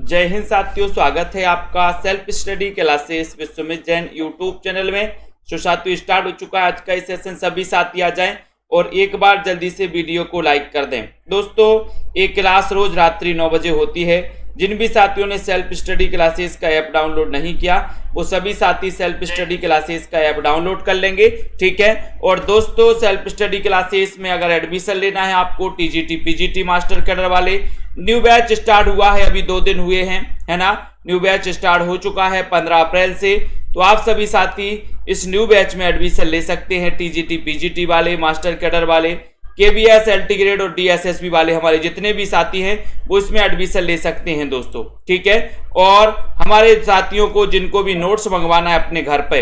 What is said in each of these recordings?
जय हिंद साथियों, स्वागत है आपका self study classes Vishwamit Jain YouTube channel में। तो साथियों स्टार्ट हो चुका है आज का सेशन। सभी साथी आ जाएं और एक बार जल्दी से वीडियो को लाइक कर दें। दोस्तों एक क्लास रोज रात्रि 9 बजे होती है। जिन भी साथियों ने सेल्फ स्टडी क्लासेस का ऐप डाउनलोड नहीं किया वो सभी साथी सेल्फ स्टडी क्लासेस का ऐप डाउनलोड कर लेंगे, ठीक है। और दोस्तों सेल्फ स्टडी क्लासेस में अगर एडमिशन लेना है आपको टीजीटी पीजीटी मास्टर कैडर वाले, न्यू बैच स्टार्ट हुआ है, अभी 2 दिन हुए हैं, है ना। न्यू बैच स्टार्ट हो चुका है 15 अप्रैल से। तो आप सभी साथी इस न्यू बैच में एडमिशन ले सकते हैं। टीजीटी पीजीटी वाले, मास्टर कैडर वाले, केबीएस एलटी ग्रेड और डीएसएसबी वाले हमारे जितने भी साथी हैं वो इसमें एडमिशन ले सकते हैं दोस्तों, ठीक है। और हमारे साथियों को जिनको भी नोट्स मंगवाना है अपने घर पे,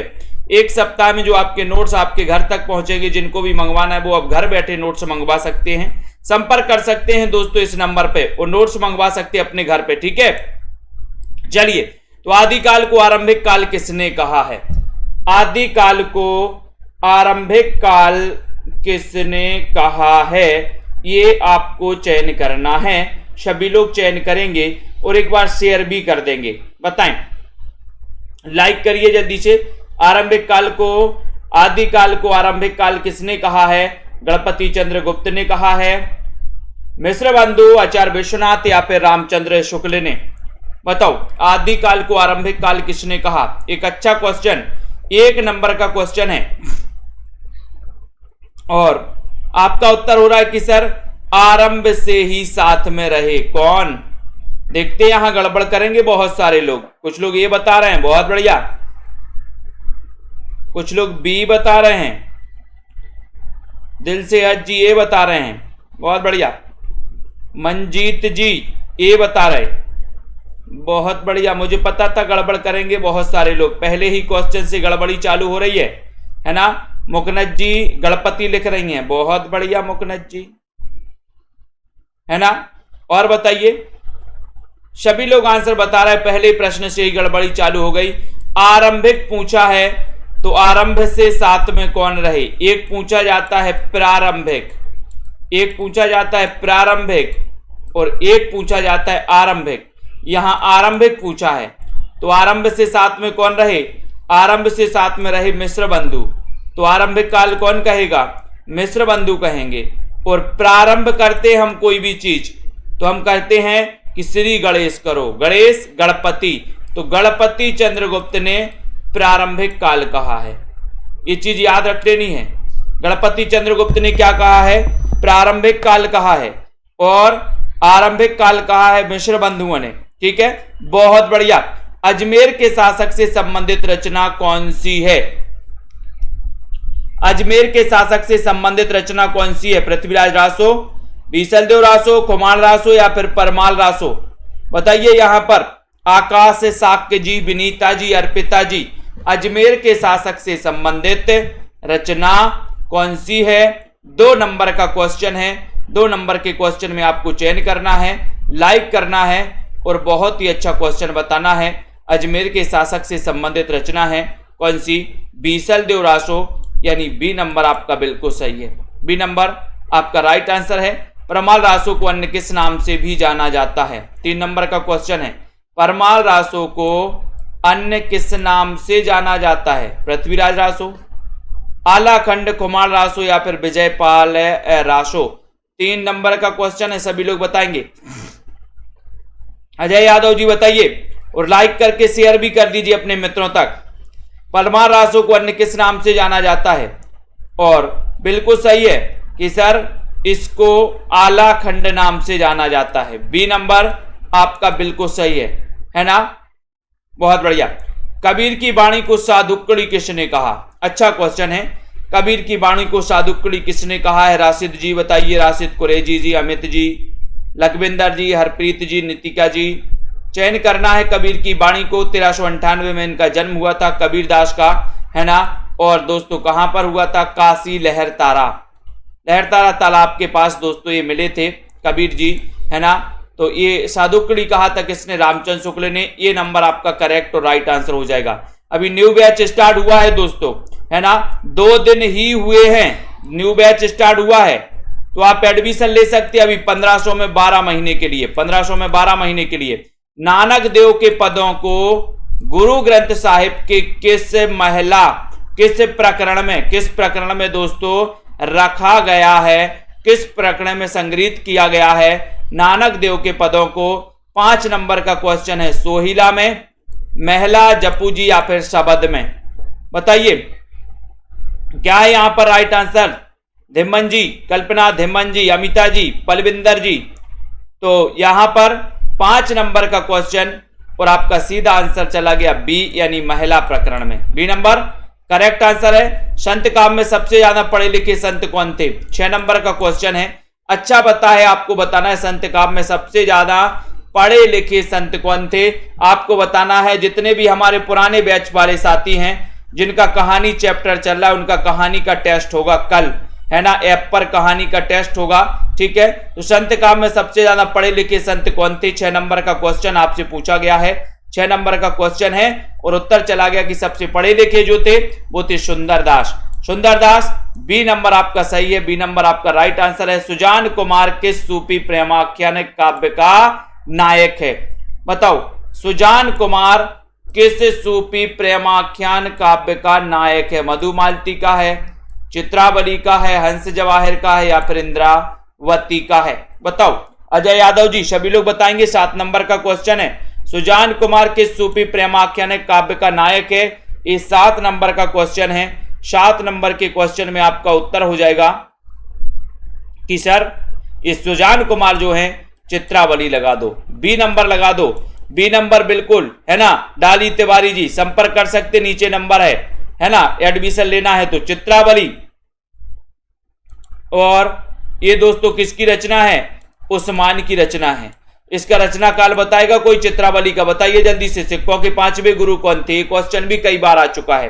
एक सप्ताह में जो आपके नोट्स आपके घर तक पहुंचेंगे, जिनको भी मंगवाना है वो अब घर बैठे नोट्स मंगवा सकते हैं। संपर्क कर सकते हैं दोस्तों इस नंबर पे और नोट्स मंगवा सकते हैं अपने घर पे, ठीक है। चलिए, तो आदिकाल को आरंभिक काल किसने कहा है? आदिकाल को आरंभिक काल किसने कहा है, ये आपको चयन करना है। सभी लोग चयन करेंगे और एक बार शेयर भी कर देंगे। बताएं, लाइक करिए जल्दी से। आरंभिक काल को, आदिकाल को आरंभिक काल किसने कहा है? गणपति चंद्र गुप्त ने कहा है, मिश्र बंधु, आचार्य विश्वनाथ या फिर रामचंद्र शुक्ल ने? बताओ, आदिकाल को आरंभिक काल किसने कहा? एक अच्छा क्वेश्चन, 1 नंबर का क्वेश्चन है और आपका उत्तर हो रहा है कि सर आरंभ से ही साथ में रहे। कौन? देखते हैं, यहां गड़बड़ करेंगे बहुत सारे लोग। कुछ लोग ये बता रहे हैं, बहुत बढ़िया। कुछ लोग बी बता रहे हैं, दिल से हज जी ए बता रहे हैं, बहुत बढ़िया। मंजीत जी ए बता रहे, बहुत बढ़िया। मुझे पता था गड़बड़ करेंगे बहुत सारे लोग, पहले ही क्वेश्चन से गड़बड़ी चालू हो रही है ना। मुकनत जी गणपति लिख रही हैं, बहुत बढ़िया मुकनत जी, है ना। और बताइए, सभी लोग आंसर बता रहे हैं, पहले प्रश्न से ही गड़बड़ी चालू हो गई। आरंभिक पूछा है तो आरंभ से साथ में कौन रहे? एक पूछा जाता है प्रारंभिक, एक पूछा जाता है प्रारंभिक और एक पूछा जाता है आरंभिक। यहां आरंभिक पूछा है तो आरंभ से साथ में कौन रहे? आरंभ से साथ में रहे मिश्र बंधु। तो आरंभिक काल कौन कहेगा? मिश्र बंधु कहेंगे। और प्रारंभ करते हम कोई भी चीज तो हम कहते हैं कि श्री गणेश करो, गणेश गणपति। तो गणपति चंद्रगुप्त ने प्रारंभिक काल कहा है, ये चीज याद रख लेनी है। गणपति चंद्रगुप्त ने क्या कहा है? प्रारंभिक काल कहा है और आरंभिक काल कहा है मिश्र बंधुओं ने, ठीक है। बहुत बढ़िया। अजमेर के शासक से संबंधित रचना कौन सी है? अजमेर के शासक से संबंधित रचना कौन सी है? पृथ्वीराज रासो, बीसलदेव रासो, खुमान रासो या फिर परमाल रासो? बताइए यहां पर। आकाश साक्य जी, विनीता जी, अर्पिता जी, अजमेर के शासक से संबंधित रचना कौन सी है? 2 नंबर का क्वेश्चन है। 2 नंबर के क्वेश्चन में आपको चयन करना है, लाइक करना है और बहुत ही अच्छा क्वेश्चन बताना है। अजमेर के शासक से संबंधित रचना है कौन सी? बीसलदेव रासो, यानी बी नंबर आपका बिल्कुल सही है। बी नंबर आपका राइट आंसर है। परमाल रासो को अन्य किस नाम से भी जाना जाता है? 3 नंबर का क्वेश्चन है, परमाल रासो को अन्य किस नाम से जाना जाता है? पृथ्वीराज रासो, आलाखंड, कुमार रासो या फिर विजयपाल रासो? 3 नंबर का क्वेश्चन है, सभी लोग बताएंगे। अजय यादव जी बताइए और लाइक करके शेयर भी कर दीजिए अपने मित्रों तक। परमाल रासो को अन्य किस नाम से जाना जाता है? और बिल्कुल सही है कि सर इसको आलाखंड नाम से जाना जाता है। बी नंबर आपका बिल्कुल सही है ना। बहुत बढ़िया। कबीर की वाणी को साधुक्कड़ी किसने कहा? अच्छा क्वेश्चन है। कबीर की वाणी को साधुक्कड़ी किसने कहा है? राशिद जी बताइए, राशिद कुरैजी जी, अमित जी, लखविंदर जी, हरप्रीत जी, नितिका जी। चयन करना है कबीर की वाणी को। 1398 में इनका जन्म हुआ था, कबीर दास का, है ना। और दोस्तों कहां पर हुआ था? काशी लहरतारा, लहरतारा तालाब के पास दोस्तों ये मिले थे कबीर जी, है ना। तो ये साधुक्कड़ी कहा था किसने? रामचंद्र शुक्ल ने। ये नंबर आपका करेक्ट और राइट आंसर हो जाएगा। अभी न्यू बैच स्टार्ट हुआ है दोस्तों, है ना। 2 दिन ही हुए हैं, न्यू बैच स्टार्ट हुआ है तो आप एडमिशन ले सकते हैं अभी 1500 में 12 महीने के लिए, 1500 में 12 महीने के लिए। नानक देव के पदों को गुरु ग्रंथ साहिब के किस प्रकरण में दोस्तों रखा गया है, किस प्रकरण में संग्रहित किया गया है नानक देव के पदों को। 5 नंबर का क्वेश्चन है, सोहिला में, महला, जपूजी या फिर शबद में। बताइए क्या है यहां पर राइट आंसर? धिम्मन जी, कल्पना, धिम्मन जी, अमिता जी, पलविंदर जी। तो यहां पर 5 नंबर का क्वेश्चन और आपका सीधा आंसर चला गया बी, यानी महिला प्रकरण में। बी नंबर करेक्ट आंसर है। संत काव्य में सबसे ज्यादा पढ़े लिखे संत कौन थे? 6 नंबर का क्वेश्चन है। अच्छा पता है, आपको बताना है संत काव्य में सबसे ज्यादा पढ़े लिखे संत कौन थे, आपको बताना है। जितने भी हमारे पुराने बैच वाले साथी हैं जिनका कहानी चैप्टर चल रहा है, उनका कहानी का टेस्ट होगा कल, है ना, ऐप पर कहानी का टेस्ट होगा, ठीक है। तो संत काव्य में सबसे ज्यादा पढ़े लिखे संत कौन थे? 6 नंबर का क्वेश्चन आपसे पूछा गया है, 6 नंबर का क्वेश्चन है और उत्तर चला गया कि सबसे पढ़े लिखे जो थे वो थे सुंदरदास। सुंदरदास, बी नंबर आपका सही है, बी नंबर आपका राइट आंसर है। सुजान कुमार किस सूफी प्रेमाख्यान काव्य का नायक है? बताओ, सुजान कुमार किस सूफी प्रेमाख्यान काव्य का नायक है? मधुमालती का है, चित्रावली का है, हंस जवाहिर का है या फिर इंद्रावती का है? बताओ। अजय यादव जी, सभी लोग बताएंगे। 7 नंबर का क्वेश्चन है, सुजान कुमार किस सूफी प्रेमाख्यान काव्य का नायक है? ये 7 नंबर का क्वेश्चन है। 7 नंबर के क्वेश्चन में आपका उत्तर हो जाएगा कि सर इस सुजान कुमार जो है चित्रावली लगा दो, बी नंबर लगा दो, बी नंबर बिल्कुल, है ना। डाली तिवारी जी संपर्क कर सकते, नीचे नंबर है ना, एडमिशन लेना है तो चित्रावली। और ये दोस्तों किसकी रचना है? उस्मान की रचना है। इसका रचना काल बताएगा कोई चित्रावली का? बताइए जल्दी से। सिक्कों के 5वें गुरु कौन थे? क्वेश्चन भी कई बार आ चुका है।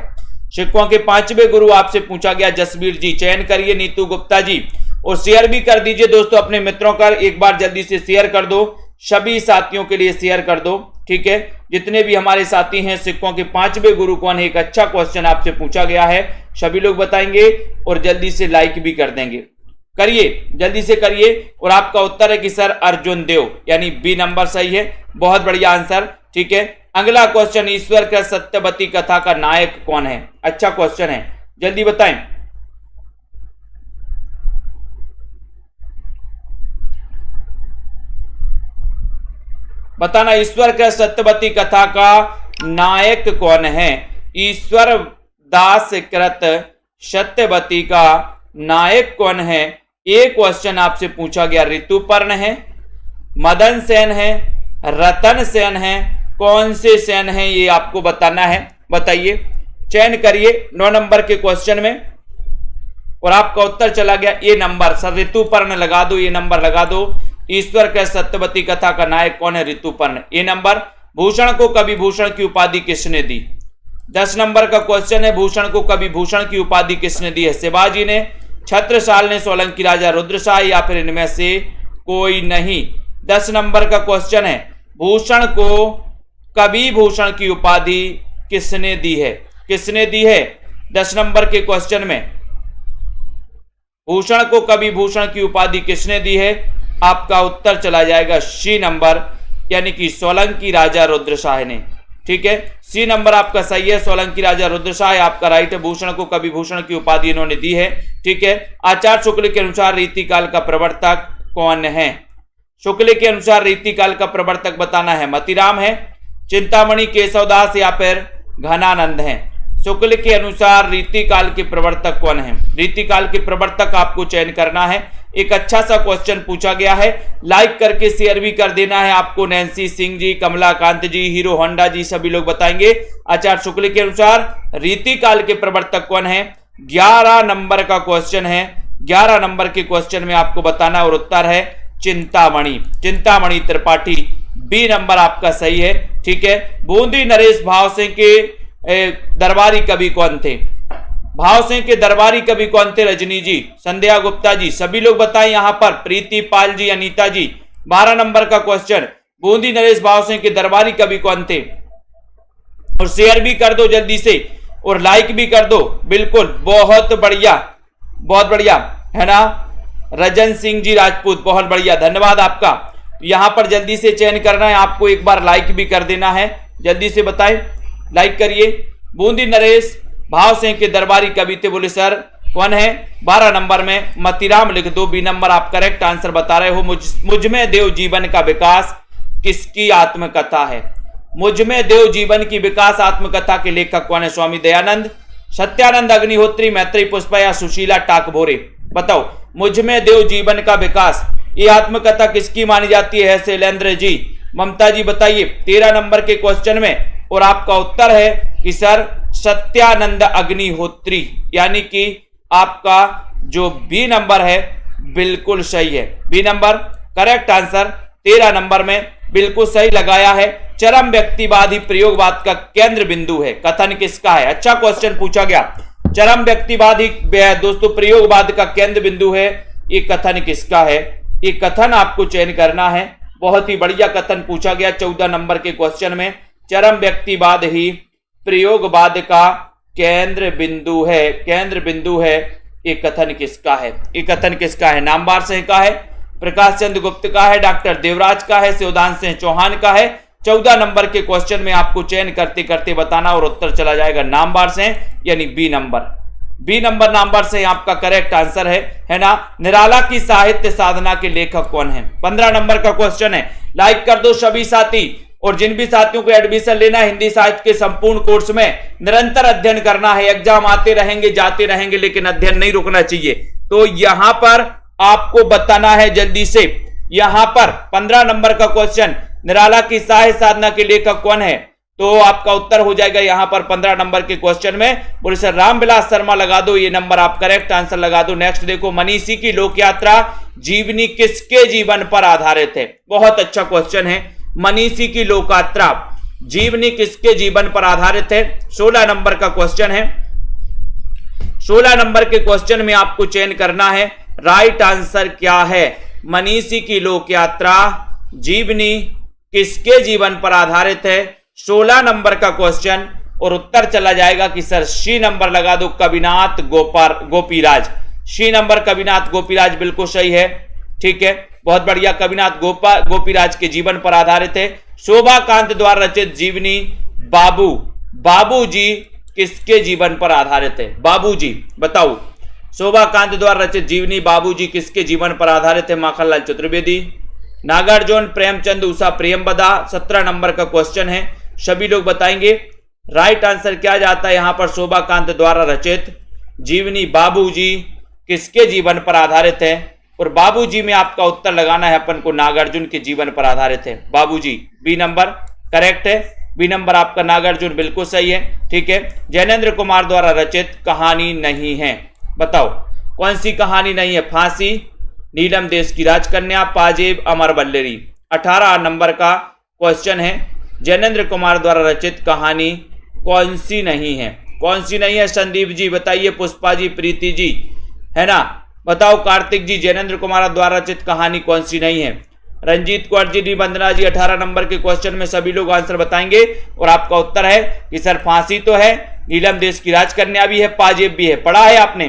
सिक्कों के 5वें गुरु आपसे पूछा गया। जसवीर जी चयन करिए, नीतू गुप्ता जी, और शेयर भी कर दीजिए दोस्तों अपने मित्रों का। एक बार जल्दी से शेयर कर दो, सभी साथियों के लिए शेयर कर दो, ठीक है। जितने भी हमारे साथी हैं, सिक्कों के 5वें गुरु कौन है? एक अच्छा क्वेश्चन आपसे पूछा गया है, सभी लोग बताएंगे और जल्दी से लाइक भी कर देंगे। करिए, जल्दी से करिए। और आपका उत्तर है कि सर अर्जुन देव, यानी बी नंबर सही है। बहुत बढ़िया आंसर, ठीक है। अगला क्वेश्चन, ईश्वर का सत्यवती कथा का नायक कौन है? अच्छा क्वेश्चन है, जल्दी बताएं। बताना, ईश्वर का सत्यवती कथा का नायक कौन है? ईश्वर दास कृत सत्यवती का नायक कौन है? एक क्वेश्चन आपसे पूछा गया। ऋतुपर्ण है, मदन सेन है, रतन सेन है, कौन से सेन है ये आपको बताना है। बताइए, चयन करिए 9 नंबर के क्वेश्चन में और आपका उत्तर चला गया ए नंबर। सर ऋतुपर्ण लगा दो, ये नंबर लगा दो। ईश्वर के सत्यवती कथा का नायक कौन है? ऋतुपर्ण, ए नंबर। भूषण को कवि भूषण की उपाधि किसने दी? 10 नंबर का क्वेश्चन है, भूषण को कवि भूषण की उपाधि किसने दी है? शिवाजी ने, छत्रसाल ने, सोलंकी राजा रुद्रशाह या फिर इनमें से कोई नहीं। 10 नंबर का क्वेश्चन है, भूषण को कवि भूषण की उपाधि किसने दी है? किसने दी है 10 नंबर के क्वेश्चन में? भूषण को कवि भूषण की उपाधि किसने दी है? आपका उत्तर चला जाएगा सी नंबर, यानी कि सोलंकी राजा रुद्रशाह ने, ठीक है। सी नंबर आपका सही है, सोलंकी राजा रुद्रशाह आपका राइट है। भूषण को कवि भूषण की उपाधि इन्होंने दी है, ठीक है। आचार्य शुक्ल के अनुसार रीतिकाल का प्रवर्तक कौन है? शुक्ल के अनुसार रीतिकाल का प्रवर्तक बताना है। मतीराम है, चिंतामणि, केशवदास या फिर घनानंद है? शुक्ल के अनुसार रीतिकाल के प्रवर्तक कौन है? रीतिकाल के प्रवर्तक आपको चयन करना है। एक अच्छा सा क्वेश्चन पूछा गया है, लाइक करके शेयर भी कर देना है आपको। नैन्सी सिंह जी, कमलाकांत जी, हीरो होंडा जी, सभी लोग बताएंगे। आचार्य शुक्ल के अनुसार रीतिकाल के प्रवर्तक कौन है? 11 नंबर का क्वेश्चन है। 11 नंबर के क्वेश्चन में आपको बताना और उत्तर है चिंतामणि, चिंतामणि त्रिपाठी। बी नंबर आपका सही है, ठीक है। बूंदी नरेश भावसिंह के दरबारी कवि कौन थे? भावसिंह के दरबारी कवि कौन थे? रजनी जी, संध्या गुप्ता जी, सभी लोग बताएं यहां पर। प्रीति पाल जी, अनीता जी। 12 नंबर का क्वेश्चन, बूंदी नरेश भावसिंह के दरबारी कवि कौन थे? और शेयर भी कर दो जल्दी से और लाइक भी कर दो। बिल्कुल, बहुत बढ़िया, बहुत बढ़िया, है ना। रजन सिंह जी राजपूत, बहुत बढ़िया, धन्यवाद आपका। यहां पर जल्दी से चयन करना है आपको, एक बार लाइक भी कर देना है, जल्दी से बताएं, लाइक करिए। बूंदी नरेश भाव सिंह के दरबारी कवि थे, बोले सर कौन है? 12 नंबर में मतीराम लिख दो, बी नंबर आप करेक्ट आंसर बता रहे हो। मुझ में देव जीवन का विकास किसकी आत्मकथा है? मुझ में देव जीवन की विकास आत्मकथा के लेखक कौन है? स्वामी दयानंद, सत्यानंद अग्निहोत्री, मैत्री पुष्पा या सुशीला टाकभोरे? बताओ, मुझ में देव जीवन का विकास, ये आत्मकथा किसकी मानी जाती है? शैलेंद्र जी। ममता जी बताइए 13 नंबर के क्वेश्चन में, और आपका उत्तर है कि सर सत्यानंद अग्निहोत्री, यानी कि आपका जो बी नंबर है बिल्कुल सही है। B number correct answer 13 number में बिल्कुल सही लगाया है। चरम व्यक्तिवाद ही प्रयोगवाद का केंद्र बिंदु है, कथन किसका है? अच्छा क्वेश्चन पूछा गया। चरम व्यक्तिवाद ही दोस्तों प्रयोगवाद का केंद्र बिंदु है, ये कथन किसका है? ये कथन आपको चयन करना है। बहुत ही बढ़िया कथन पूछा गया 14 नंबर के क्वेश्चन में, चरम व्यक्तिवाद ही प्रयोगवाद का केंद्र बिंदु है, केंद्र बिंदु है। ये कथन किसका है? ये कथन किसका है? नामवार सिंह का है, प्रकाश चंद्र गुप्त का है, डॉक्टर देवराज का है, शिवदान सिंह चौहान का है। 14 नंबर के क्वेश्चन में आपको चयन करते करते बताना और उत्तर चला जाएगा नामवार सिंह, यानी B number. B number Namwar Singh आपका करेक्ट आंसर है ना। निराला की साहित्य साधना के लेखक कौन है? 15 नंबर का क्वेश्चन है। लाइक कर दो सभी साथी, और जिन भी साथियों को एडमिशन लेना है हिंदी साहित्य के संपूर्ण कोर्स में, निरंतर अध्ययन करना है। एग्जाम आते रहेंगे जाते रहेंगे, लेकिन अध्ययन नहीं रुकना चाहिए। तो यहां पर आपको बताना है जल्दी से, यहां पर 15 नंबर का क्वेश्चन, निराला की साहित्य साधना के लेखक कौन है? तो आपका उत्तर हो जाएगा यहां पर 15 नंबर के क्वेश्चन में, बोले सर रामविलास शर्मा लगा दो, ये नंबर आप करेक्ट आंसर लगा दो। नेक्स्ट देखो, मनीषी की लोक यात्रा जीवनी किसके जीवन पर आधारित है? बहुत अच्छा क्वेश्चन है। मनीषी की लोक यात्रा जीवनी किसके जीवन पर आधारित है? 16 नंबर का क्वेश्चन है। 16 नंबर के क्वेश्चन में आपको चयन करना है, राइट आंसर क्या है? मनीषी की लोक यात्रा जीवनी किसके जीवन पर आधारित है? 16 नंबर का क्वेश्चन, और उत्तर चला जाएगा कि सर सी नंबर लगा दो, कविनाथ गोपीराज। सी नंबर कविनाथ गोपीराज बिल्कुल सही है, ठीक है, बहुत बढ़िया। कविनाथ गोपीराज के जीवन पर आधारित है। शोभाकांत द्वारा रचित जीवनी बाबूजी किसके जीवन पर आधारित है? बाबूजी बताओ, शोभाकांत द्वारा रचित जीवनी बाबूजी किसके जीवन पर आधारित है? माखनलाल चतुर्वेदी, नागार्जुन, प्रेमचंद, उषा प्रेमवदा। 17 नंबर का क्वेश्चन है, सभी लोग बताएंगे राइट आंसर क्या जाता है यहां पर? शोभाकांत द्वारा रचित जीवनी बाबूजी किसके जीवन पर आधारित है? और बाबूजी में आपका उत्तर लगाना है अपन को, नागार्जुन के जीवन पर आधारित है बाबूजी। बी नंबर करेक्ट है, बी नंबर आपका नागार्जुन बिल्कुल सही है, ठीक है। जैनेन्द्र कुमार द्वारा रचित कहानी नहीं है, बताओ कौन सी कहानी नहीं है? फांसी, नीलम देश की राजकन्या, पाजेब, अमर बल्लेरी। 18 नंबर का क्वेश्चन है, जैनेन्द्र कुमार द्वारा रचित कहानी कौन सी नहीं है? कौन सी नहीं है? संदीप जी बताइए, पुष्पा जी, प्रीति जी, है ना, बताओ कार्तिक जी, जैनेन्द्र कुमार द्वारा रचित कहानी कौन सी नहीं है? रंजीत कौर जी, वंदना जी, 18 नंबर के क्वेश्चन में सभी लोग आंसर बताएंगे, और आपका उत्तर है कि सर फांसी तो है, नीलम देश की राजकन्या भी है, पाजेब भी है। पढ़ा है आपने?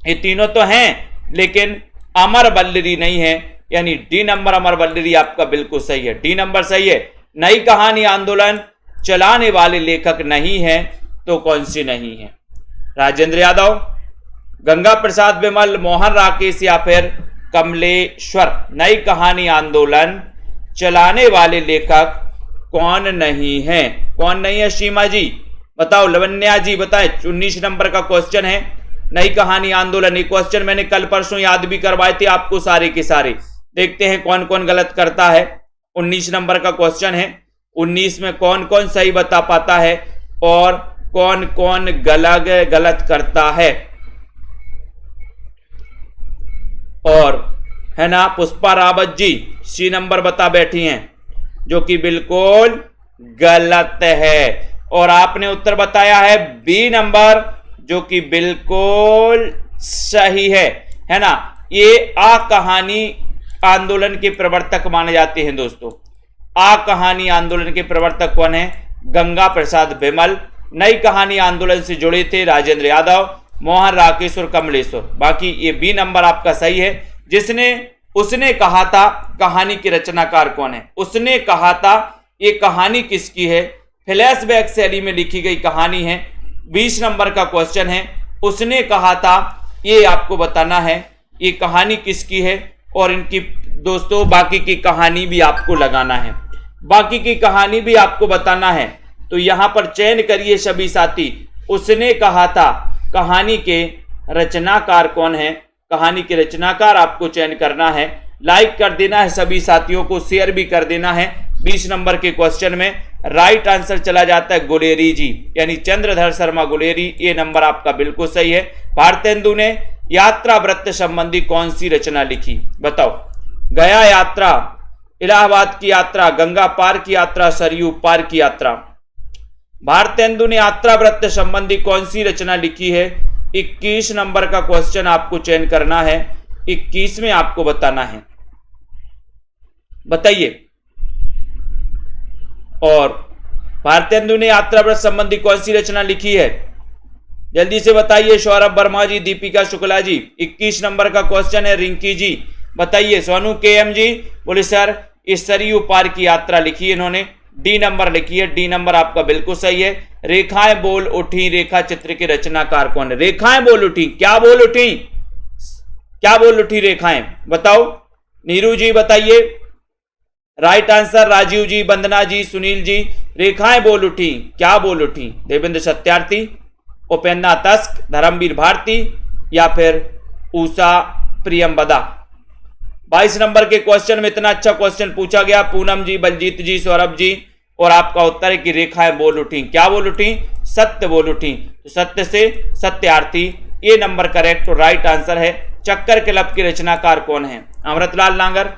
ये तीनों तो हैं, लेकिन अमर बल्लेरी नहीं है, यानी डी नंबर अमर बल्लेरी आपका बिल्कुल सही है, डी नंबर सही है। नई कहानी आंदोलन चलाने वाले लेखक नहीं है, तो कौन सी नहीं है? राजेंद्र यादव, गंगा प्रसाद विमल, मोहन राकेश या फिर कमलेश्वर। नई कहानी आंदोलन चलाने वाले लेखक कौन नहीं है? कौन नहीं है? सीमा जी बताओ, लवन्या जी बताएं। 19 नंबर का क्वेश्चन है, नई कहानी आंदोलन। ये क्वेश्चन मैंने कल परसों याद भी करवाए थे आपको सारे के सारे। देखते हैं कौन कौन गलत करता है। 19 नंबर का क्वेश्चन है, 19 में कौन कौन सही बता पाता है और कौन कौन गलत करता है। और है ना, पुष्पा रावत जी सी नंबर बता बैठी हैं, जो कि बिल्कुल गलत है। और आपने उत्तर बताया है बी नंबर, जो कि बिल्कुल सही है ना। ये आ कहानी आंदोलन के प्रवर्तक माने जाते हैं दोस्तों। आ कहानी आंदोलन के प्रवर्तक कौन है? गंगा प्रसाद विमल। नई कहानी आंदोलन से जुड़े थे राजेंद्र यादव, मोहन राकेश और कमलेश्वर। बाकी ये बी नंबर आपका सही है। जिसने उसने कहा था कहानी के रचनाकार कौन है? उसने कहा था ये कहानी किसकी है? फ्लैशबैक शैली में लिखी गई कहानी है। 20 नंबर का क्वेश्चन है। उसने कहा था ये आपको बताना है ये कहानी किसकी है, और इनकी दोस्तों बाकी की कहानी भी आपको लगाना है, बाकी की कहानी भी आपको बताना है। तो यहां पर चयन करिए सभी साथी। उसने कहा था कहानी के रचनाकार कौन है? कहानी के रचनाकार आपको चयन करना है। लाइक कर देना है सभी साथियों को, शेयर भी कर देना है। 20 नंबर के क्वेश्चन में राइट आंसर चला जाता है गुलेरी जी, यानी चंद्रधर शर्मा गुलेरी। ये नंबर आपका बिल्कुल सही है। भारतेंदु ने यात्रा वृत्त संबंधी कौन सी रचना लिखी? बताओ। गया यात्रा, इलाहाबाद की यात्रा, गंगा पार की यात्रा, सरयू पार की यात्रा। भारतेंदु ने यात्रा वृत्त संबंधी कौन सी रचना लिखी है? 21 नंबर का क्वेश्चन आपको चयन करना है। 21 में आपको बताना है, बताइए। और भारतेंदु ने यात्रा वृत्त संबंधी कौन सी रचना लिखी है? जल्दी से बताइए। सौरभ वर्मा जी, दीपिका शुक्ला जी। 21 नंबर का क्वेश्चन है। रिंकी जी बताइए। सोनू केएम जी बोले सर इस सरयू पार की यात्रा लिखी है इन्होंने। डी नंबर लिखी है। डी नंबर आपका बिल्कुल सही है। रेखाएं बोल उठी, रेखा चित्र के रचनाकार कौन है? रेखाएं बोल उठी, क्या बोल उठी? क्या बोल उठी रेखाएं? बताओ। नीरू जी बताइए। राइट आंसर राजीव जी, वंदना जी, सुनील जी। रेखाएं बोल उठी, क्या बोल उठी? देवेंद्र सत्यार्थी, उपेंद्र तस्क, धर्मवीर भारती या फिर उषा प्रियमबदा। 22 नंबर के क्वेश्चन में इतना अच्छा क्वेश्चन पूछा गया। पूनम जी, बलजीत जी, सौरभ जी, और आपका उत्तर है कि रेखाएं बोल उठी। क्या बोल उठी? सत्य बोल उठी। तो सत्य से सत्यार्थी, ये नंबर करेक्ट और राइट आंसर है। चक्कर क्लब के रचनाकार कौन है? अमृतलाल नागर,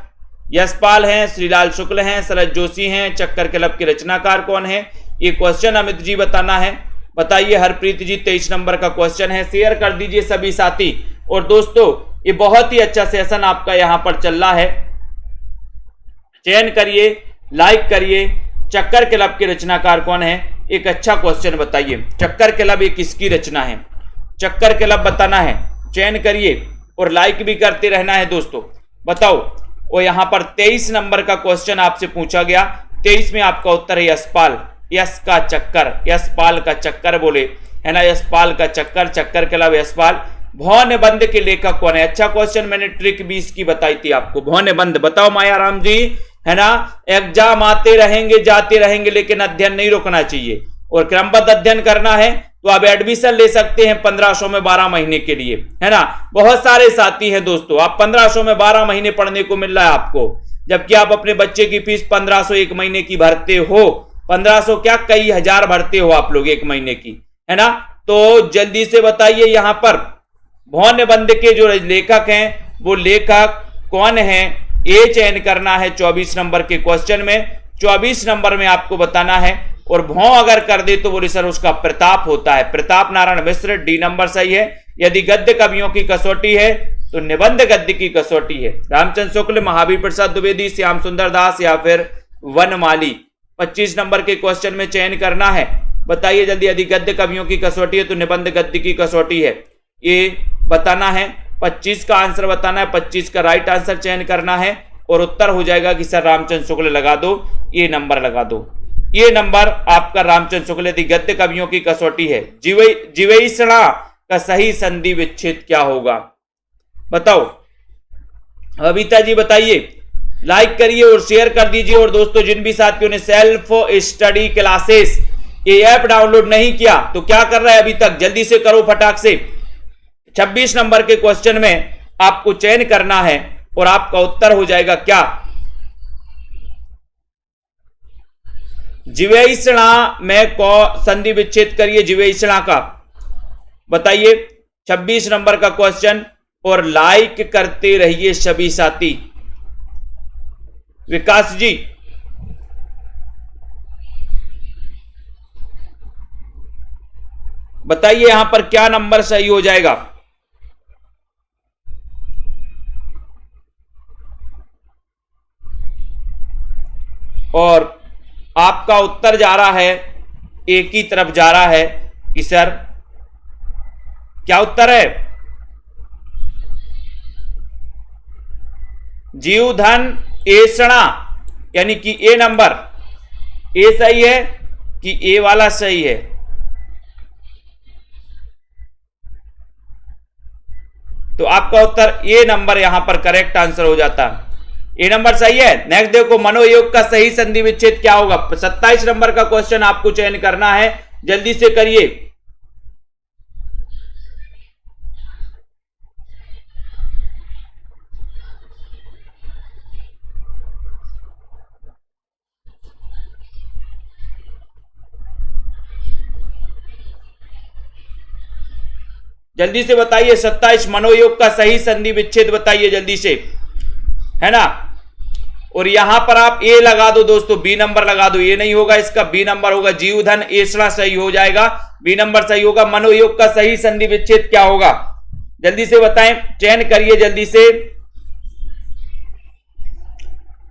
यशपाल हैं, श्रीलाल शुक्ल हैं, शरद जोशी हैं। चक्कर क्लब के रचनाकार कौन है? ये क्वेश्चन अमित जी बताना है। बताइए। हरप्रीत जी 23 नंबर का क्वेश्चन है। शेयर कर दीजिए सभी साथी। और दोस्तों ये बहुत ही अच्छा सेशन आपका यहां पर चल रहा है। चयन करिए, लाइक करिए। चक्कर क्लब के रचनाकार कौन है? एक अच्छा क्वेश्चन बताइए। चक्कर क्लब ये किसकी रचना है? चक्कर क्लब बताना है। चयन करिए और लाइक भी करते रहना है दोस्तों। बताओ। और यहां पर 23 नंबर का क्वेश्चन आपसे पूछा गया। 23 में आपका उत्तर है यशपाल। यश का चक्कर, यशपाल का चक्कर बोले है ना, यशपाल का चक्कर, चक्कर क्लब यशपाल। भौ निबंध के लेखक कौन है? अच्छा क्वेश्चन, मैंने ट्रिक 20 की बताई थी आपको। भौ निबंध बताओ मायाराम जी, है ना। एग्जाम आते रहेंगे जाते रहेंगे लेकिन अध्ययन नहीं रुकना चाहिए और क्रमबद्ध अध्ययन करना है। तो आप एडमिशन ले सकते हैं 1500 में 12 महीने के लिए, है ना। बहुत सारे साथी हैं दोस्तों, आप 1500 में 12 महीने पढ़ने को मिल रहा है आपको, जबकि आप अपने बच्चे की फीस 1500 एक महीने की भरते हो। 1500 क्या, कई हजार भरते हो आप लोग एक महीने की, है ना। तो जल्दी से बताइए यहां पर भौ निबंध के जो लेखक हैं वो लेखक कौन है? ये चयन करना है 24 नंबर के क्वेश्चन में। 24 नंबर में आपको बताना है। और भौ अगर कर दे तो बोले सर उसका प्रताप होता है, प्रताप नारायण मिश्र। डी नंबर सही है। यदि गद्य कवियों की कसौटी है तो निबंध गद्य की कसौटी है। रामचंद्र शुक्ल, महावीर प्रसाद द्विवेदी, श्याम सुंदर दास या फिर वनमाली। 25 नंबर के क्वेश्चन में चयन करना है। बताइए जल्दी। यदि गद्य कवियों की कसौटी है तो निबंध गद्य की कसौटी है, ये बताना है। 25 का आंसर बताना है। 25 का राइट आंसर चयन करना है और उत्तर हो जाएगा कि सर रामचंद्र शुक्ल लगा दो, ये नंबर लगा दो। ये नंबर आपका रामचंद्र शुक्ल यदि गद्य कवियों की कसौटी है। जीवेषणा का सही संधि विच्छेद क्या होगा? बताओ। बबीता जी बताइए। लाइक करिए और शेयर कर दीजिए। और दोस्तों जिन भी साथियों ने सेल्फ स्टडी क्लासेस ये ऐप डाउनलोड नहीं किया तो क्या कर रहा है अभी तक, जल्दी से करो फटाक से। 26 नंबर के क्वेश्चन में आपको चयन करना है और आपका उत्तर हो जाएगा क्या? जीवेषणा में संधि विच्छेद करिए जीवेषणा का, बताइए। 26 नंबर का क्वेश्चन और लाइक करते रहिए सभी साथी। विकास जी बताइए यहां पर क्या नंबर सही हो जाएगा? और आपका उत्तर जा रहा है एक ही तरफ जा रहा है कि सर क्या उत्तर है? जीवधन एषणा, यानी कि ए नंबर, ए सही है कि ए वाला सही है? तो आपका उत्तर ए नंबर यहां पर करेक्ट आंसर हो जाता है। ए नंबर सही है। नेक्स्ट देखो, मनोयोग का सही संधि विच्छेद क्या होगा? 27 नंबर का क्वेश्चन आपको चयन करना है, जल्दी से करिए। जल्दी से बताइए, 27 मनोयोग का सही संधि विच्छेद बताइए जल्दी से, है ना। और यहां पर आप ए लगा दो दोस्तों, बी नंबर लगा दो, ये नहीं होगा, इसका बी नंबर होगा। जीवधन एषणा सही हो जाएगा, बी नंबर सही होगा। मनोयोग का सही संधि विच्छेद क्या होगा? जल्दी से बताएं, चयन करिए जल्दी से।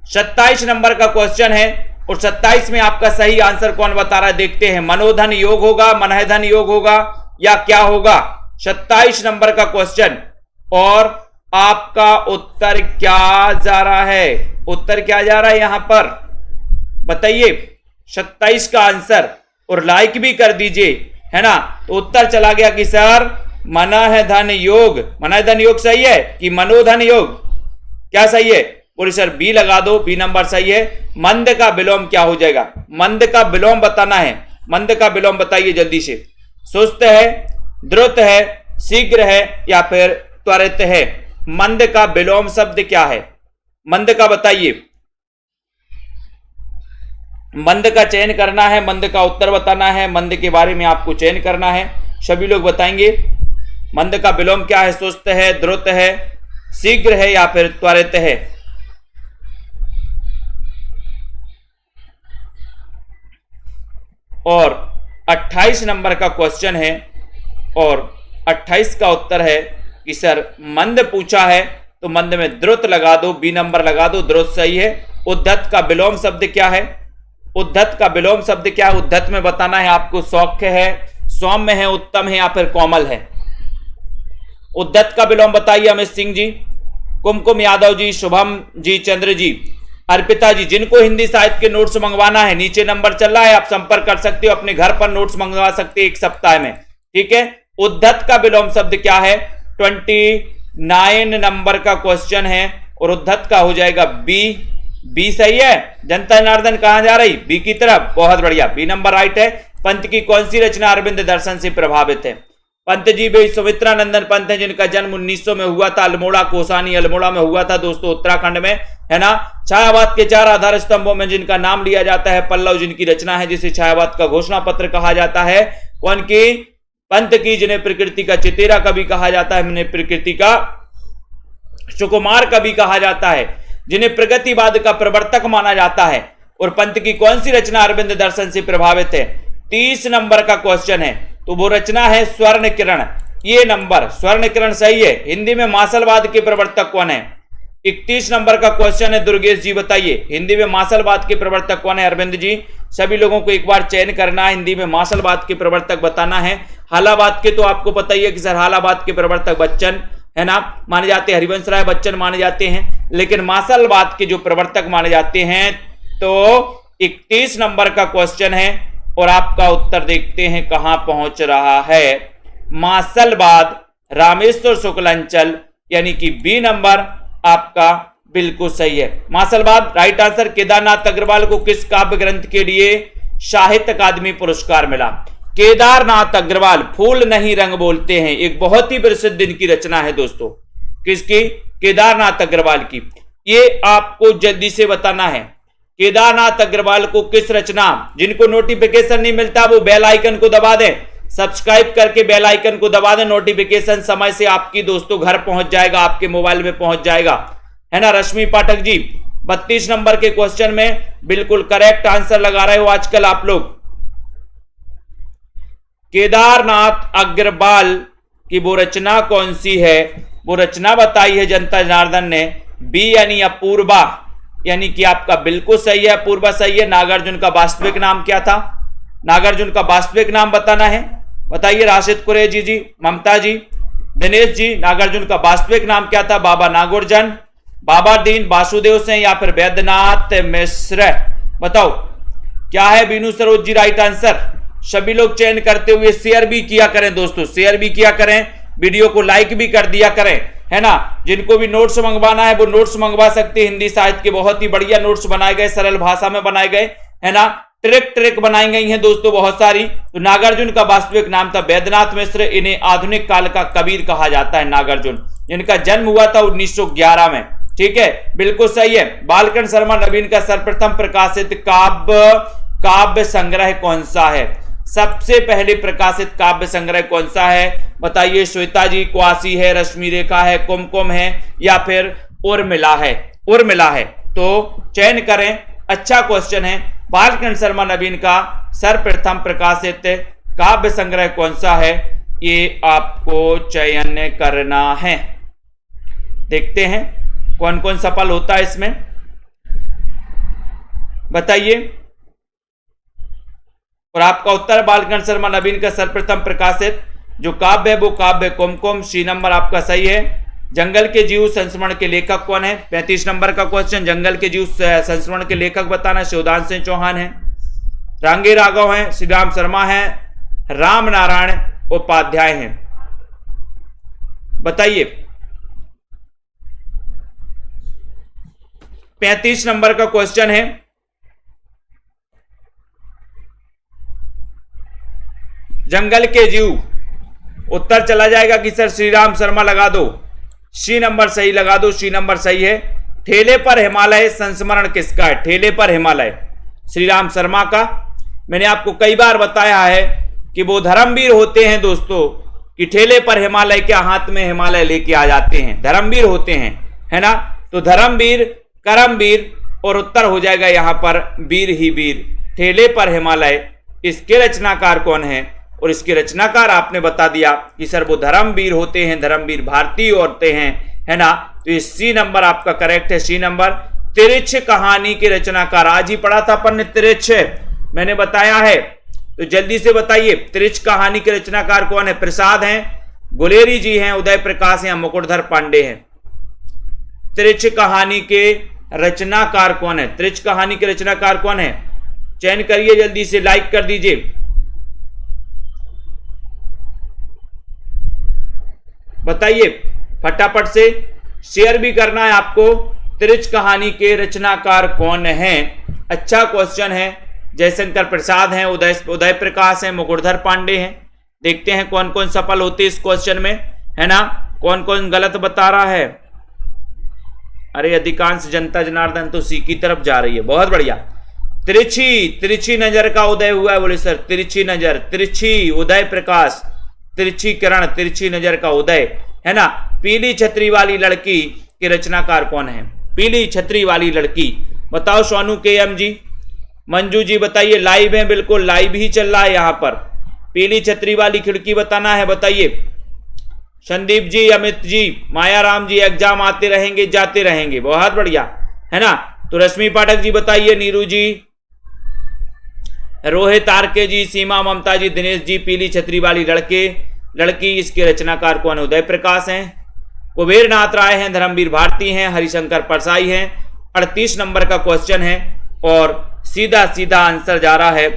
27 नंबर का क्वेश्चन है और 27 में आपका सही आंसर कौन बता रहा है, देखते हैं। मनोधन योग होगा, मनहधन योग होगा, या क्या होगा? 27 नंबर का क्वेश्चन, और आपका उत्तर क्या जा रहा है? उत्तर क्या जा रहा है यहां पर बताइए, 27 का आंसर, और लाइक भी कर दीजिए, है ना। तो उत्तर चला गया कि सर मनहधन योग। मनहधन योग सही है कि मनोधन योग? क्या सही है? बोले सर बी लगा दो, बी नंबर सही है। मंद का विलोम क्या हो जाएगा? मंद का विलोम बताना है, मंद का विलोम बताइए जल्दी से। सुस्त है, द्रुत है, शीघ्र है, या फिर त्वरित है? मंद का विलोम शब्द क्या है? मंद का बताइए, मंद का चयन करना है, मंद का उत्तर बताना है, मंद के बारे में आपको चयन करना है। सभी लोग बताएंगे मंद का विलोम क्या है? सुस्त है, द्रुत है, शीघ्र है, या फिर त्वरित है? और 28 नंबर का क्वेश्चन है, और 28 का उत्तर है कि सर मंद पूछा है तो मंद में द्रुत लगा दो, बी नंबर लगा दो, द्रुत सही है। उद्धत का विलोम शब्द क्या है? उद्धत का विलोम शब्द क्या है? उद्धत में बताना है आपको। सौख्य है, सौम्य है, उत्तम है, या फिर कोमल है? उद्धत का विलोम बताइए अमित सिंह जी, कुमकुम यादव जी, शुभम जी, चंद्र जी, अर्पिता जी। जिनको हिंदी साहित्य के नोट्स मंगवाना है, नीचे नंबर चल रहा है, आप संपर्क कर सकते हो, अपने घर पर नोट्स मंगवा सकते हैं 1 सप्ताह में, ठीक है। उद्धत का विलोम शब्द क्या है? 29 नंबर का क्वेश्चन है, और उद्धत का हो जाएगा बी। बी सही है। जनता जनार्दन कहां जा रही? बी की तरफ, बहुत बढ़िया, बी नंबर राइट है। पंत की कौन सी रचना अरविंद दर्शन से प्रभावित है? पंत जी भाई सुमित्रानंदन पंत है, जिनका जन्म 1900 में हुआ था, अल्मोड़ा कोसानी अल्मोड़ा में हुआ था दोस्तों, उत्तराखंड में, है ना। छायावाद के 4 आधार स्तंभों में जिनका नाम लिया जाता है, पल्लव जिनकी रचना है, जिसे छायावाद का घोषणा पत्र कहा जाता है। कौन की? पंत की, जिन्हें प्रकृति का चितेरा कवि कहा जाता है, जिन्हें प्रकृति का सुकुमार कवि कहा जाता है, जिन्हें प्रगतिवाद का प्रवर्तक माना जाता है। और पंत की कौन सी रचना अरविंद दर्शन से प्रभावित है? 30 नंबर का क्वेश्चन है, तो वो रचना है स्वर्ण किरण। ये नंबर स्वर्ण किरण सही है। हिंदी में मार्शलवाद के प्रवर्तक कौन है? 31 नंबर का क्वेश्चन है, दुर्गेश जी बताइए, हिंदी में मार्शलवाद के प्रवर्तक कौन है? अरविंद जी। सभी लोगों को एक बार चयन करना है, हिंदी में मार्शलवाद के प्रवर्तक बताना है। हालावाद के तो आपको पता ही है कि सर हालावाद के प्रवर्तक बच्चन, है ना, माने जाते हैं, हरिवंश राय बच्चन माने जाते हैं, लेकिन मार्शलवाद के जो प्रवर्तक माने जाते हैं, तो 31 नंबर का क्वेश्चन है, और आपका उत्तर देखते हैं कहां पहुंच रहा है। मार्शलवाद, रामेश्वर शुक्लांचल, यानी कि बी नंबर आपका बिल्कुल सही है। मार्शलवाद राइट आंसर। केदारनाथ अग्रवाल को किस काव्य ग्रंथ के लिए साहित्य अकादमी पुरस्कार मिला? केदारनाथ अग्रवाल फूल नहीं रंग बोलते हैं, एक बहुत ही प्रसिद्ध इनकी रचना है दोस्तों। किसकी? केदारनाथ अग्रवाल की। ये आपको जल्दी से बताना है, केदारनाथ अग्रवाल को किस रचना। जिनको नोटिफिकेशन नहीं मिलता वो बेल आइकन को दबा दें, सब्सक्राइब करके बेल आइकन को दबा दें, नोटिफिकेशन समय से आपकी दोस्तों घर पहुंच जाएगा, आपके मोबाइल में पहुंच जाएगा, है ना। रश्मि पाठक जी 32 नंबर के क्वेश्चन में बिल्कुल करेक्ट आंसर लगा रहे हो आजकल आप लोग। केदारनाथ अग्रवाल की वो रचना कौन सी है? वो रचना बताई है जनता जनार्दन ने, बी यानी अपूर्वा, यानी कि आपका बिल्कुल सही है, अपूर्वा सही है। नागार्जुन का वास्तविक नाम क्या था? नागार्जुन का वास्तविक नाम बताना है, बताइए। राशिद कुरैशी जी, ममता जी, दिनेश जी, नागार्जुन का वास्तविक नाम क्या था? बाबा नागोर्जन। बाबा दीन वासुदेव सिंह या फिर वैद्यनाथ मिश्र? बताओ क्या है बीनू सरोज जी राइट आंसर? सभी लोग चयन करते हुए शेयर भी किया करें दोस्तों, शेयर भी किया करें, वीडियो को लाइक भी कर दिया करें, है ना। जिनको भी नोट्स मंगवाना है वो नोट्स मंगवा सकते हैं। हिंदी साहित्य के बहुत ही बढ़िया नोट्स बनाए गए, सरल भाषा में बनाए गए, है ना। ट्रिक बनाई गई हैं दोस्तों बहुत सारी। तो नागार्जुन का वास्तविक नाम था वैद्यनाथ मिश्र। इन्हें आधुनिक काल का कबीर कहा जाता है नागार्जुन। इनका जन्म हुआ था 1911 में। ठीक है, बिल्कुल सही है। बालकृष्ण शर्मा नवीन का सर्वप्रथम प्रकाशित काव्य संग्रह कौन सा है? सबसे पहले प्रकाशित काव्य संग्रह कौन सा है बताइए? श्वेता जी, क्वासी है, रश्मि रेखा है, कुमकुम है या फिर उर्मिला है? उर्मिला है, तो चयन करें। अच्छा क्वेश्चन है। बालकृष्ण शर्मा नवीन का सर्वप्रथम प्रकाशित काव्य संग्रह कौन सा है, ये आपको चयन करना है। देखते हैं कौन कौन सफल होता है इसमें, बताइए। और आपका उत्तर बालकृष्ण शर्मा नवीन का सर्वप्रथम प्रकाशित जो काव्य है वो काव्य कुमकुम। सी नंबर आपका सही है। जंगल के जीव संस्मरण के लेखक कौन है? 35 नंबर का क्वेश्चन। जंगल के जीव संस्मरण के लेखक बताना। शिवदान सिंह चौहान है, रांगे राघव हैं, श्री राम शर्मा है, राम नारायण उपाध्याय हैं। बताइए 35 नंबर का क्वेश्चन है। जंगल के जीव, उत्तर चला जाएगा कि सर श्री राम शर्मा लगा दो। सी नंबर सही लगा दो, सी नंबर सही है। ठेले पर हिमालय संस्मरण किसका है? ठेले पर हिमालय श्री राम शर्मा का। मैंने आपको कई बार बताया है कि वो धर्मवीर होते हैं दोस्तों, कि ठेले पर हिमालय के हाथ में हिमालय लेके आ जाते हैं, धर्मवीर होते हैं, है ना। तो धर्मवीर, करमवीर और उत्तर हो जाएगा यहां पर वीर ही वीर। ठेले पर हिमालय, इसके रचनाकार कौन है? और इसके रचनाकार आपने बता दिया कि सर वो धर्मवीर होते हैं, धर्मवीर भारतीय औरतें हैं, है ना। तो ये सी नंबर आपका करेक्ट है, सी नंबर। तिरछ कहानी के रचनाकार, आज ही पढ़ा था अपन ने तिरछ, मैंने बताया है, तो जल्दी से बताइए तिरछ कहानी के रचनाकार कौन है? प्रसाद हैं, गुलेरी जी हैं, उदय प्रकाश हैं, मुकुटधर पांडे हैं। तिरछ कहानी के रचनाकार कौन है? तिरछ कहानी के रचनाकार कौन है? चयन करिए, जल्दी से लाइक कर दीजिए, बताइए फटाफट से। शेयर भी करना है आपको। तिरछ कहानी के रचनाकार कौन है? अच्छा क्वेश्चन है। जयशंकर प्रसाद हैं, उदय प्रकाश हैं, मुकुटधर पांडे हैं। देखते हैं कौन कौन सफल होते इस क्वेश्चन में, है ना। कौन कौन गलत बता रहा है? अरे अधिकांश जनता जनार्दन तो सी की तरफ जा रही है, बहुत बढ़िया। तिरछी नजर का उदय हुआ है, बोले सर तिरछी नजर, तिरछी उदय प्रकाश, तिरछी किरण, तिरछी नजर का उदय, है ना। पीली छतरी वाली लड़की के रचनाकार कौन है? पीली छतरी वाली लड़की, बताओ सोनू के एम जी, मंजू जी बताइए। लाइव है, बिल्कुल लाइव ही चल रहा है यहां पर। पीली छतरी वाली खिड़की बताना है, बताइए। संदीप जी, अमित जी, मायाराम जी, एग्जाम आते रहेंगे जाते रहेंगे, बहुत बढ़िया, है ना। तो रश्मि पाठक जी बताइए, नीरू जी, रोहित आरके जी, सीमा ममता जी, दिनेश जी। पीली छतरी वाली लड़की, इसके रचनाकार कौन है? उदय प्रकाश हैं, कुबेर नाथ राय हैं, धर्मवीर भारती हैं, हरिशंकर परसाई हैं। 38 नंबर का क्वेश्चन है और सीधा सीधा आंसर जा रहा है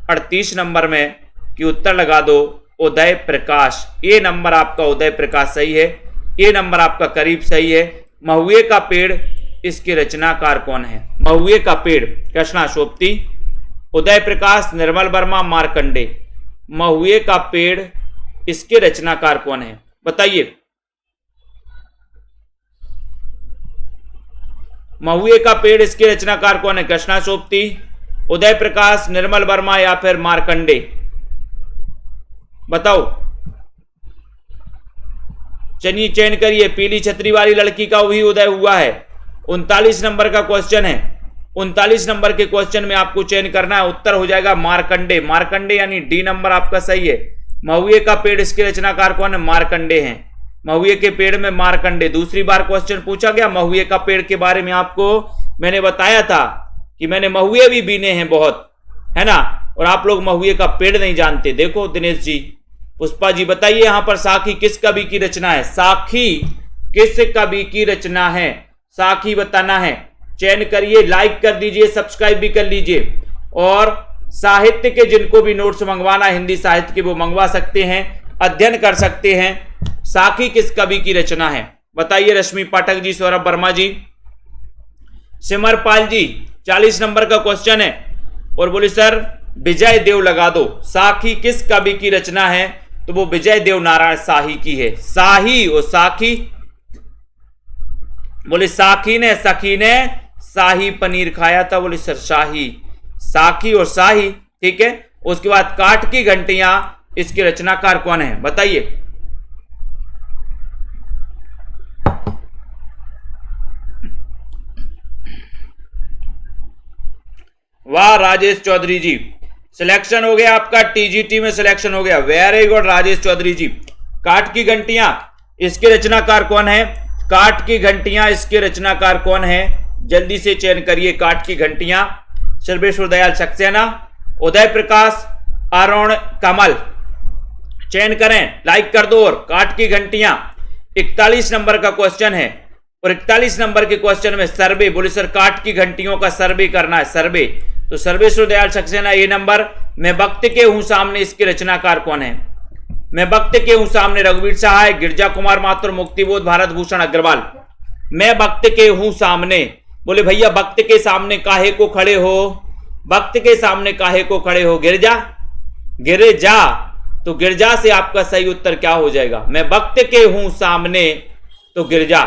38 नंबर में कि उत्तर लगा दो उदय प्रकाश। ए नंबर आपका उदय प्रकाश सही है, ए नंबर आपका करीब सही है। महुए का पेड़, इसके रचनाकार कौन है? महुए का पेड़, कृष्णा सोपती, उदय प्रकाश, निर्मल वर्मा, मार्कंडे। महुए का पेड़, इसके रचनाकार कौन है? बताइए। महुए का पेड़, इसके रचनाकार कौन है? कृष्णा सोपती, उदय प्रकाश, निर्मल वर्मा या फिर मार्कंडे? बताओ, चलिए चयन करिए। पीली छतरी वाली लड़की का भी उदय हुआ है। 39 नंबर का क्वेश्चन है। 39 नंबर के क्वेश्चन में आपको चयन करना है, उत्तर हो जाएगा मार्कंडे। मार्कंडे यानी डी नंबर आपका सही है। महुए का पेड़, इसके रचनाकार कौन है? मार्कंडे हैं। महुए के पेड़ में मार्कंडे। दूसरी बार क्वेश्चन पूछा गया महुए का पेड़ के बारे में, आपको मैंने बताया था कि मैंने महुए भी बीने हैं बहुत, है ना। और आप लोग महुए का पेड़ नहीं जानते। देखो दिनेश जी, पुष्पा जी बताइए यहां पर साखी किस कवि की रचना है? साखी किस कवि की रचना है? साखी बताना है। चयन करिए, लाइक कर दीजिए, सब्सक्राइब भी कर लीजिए। और साहित्य के जिनको भी नोट्स मंगवाना हिंदी साहित्य के वो मंगवा सकते हैं, अध्ययन कर सकते हैं। साखी किस कवि की रचना है बताइए। रश्मि पाठक जी, सौरभ वर्मा जी, सिमरपाल जी, 40 नंबर का क्वेश्चन है। और बोले सर विजय देव लगा दो, साखी किस कवि की रचना है? तो वो विजय देव नारायण शाही की है। शाही और साखी, बोले साखी ने सखी ने शाही पनीर खाया था, बोले सर शाही, साखी और शाही, ठीक है। उसके बाद काठ की घंटियां, इसके रचनाकार कौन है बताइए। वाह राजेश चौधरी जी, सिलेक्शन हो गया आपका, टीजीटी में सिलेक्शन हो गया, वेरी गुड राजेश चौधरी जी। काठ की घंटियां, इसके रचनाकार कौन है? काठ की घंटियां, इसके रचनाकार कौन है? जल्दी से चयन करिए। काठ की घंटियां, सर्वेश्वर दयाल सक्सेना, उदय प्रकाश, अरुण कमल, चयन करें, लाइक कर दो। और काठ की घंटियां 41 नंबर का क्वेश्चन है। और 41 नंबर के क्वेश्चन में सर्वे, बोले सर काठ की घंटियों का सर्वे करना है, सर्वे। तो सर्वेश्वर दयाल सक्सेना ये नंबर। मैं वक्त के हूं सामने, इसके रचनाकार कौन है? मैं वक्त के हूं सामने, रघुवीर सहाय, गिरजा कुमार माथुर, मुक्तिबोध, भारत भूषण अग्रवाल। मैं वक्त के हूं सामने, बोले भैया वक्त के सामने काहे को खड़े हो? वक्त के सामने काहे को खड़े हो? गिरजा, गिरजा। तो गिरजा से आपका सही उत्तर क्या हो जाएगा? मैं वक्त के हूं सामने, तो गिरजा,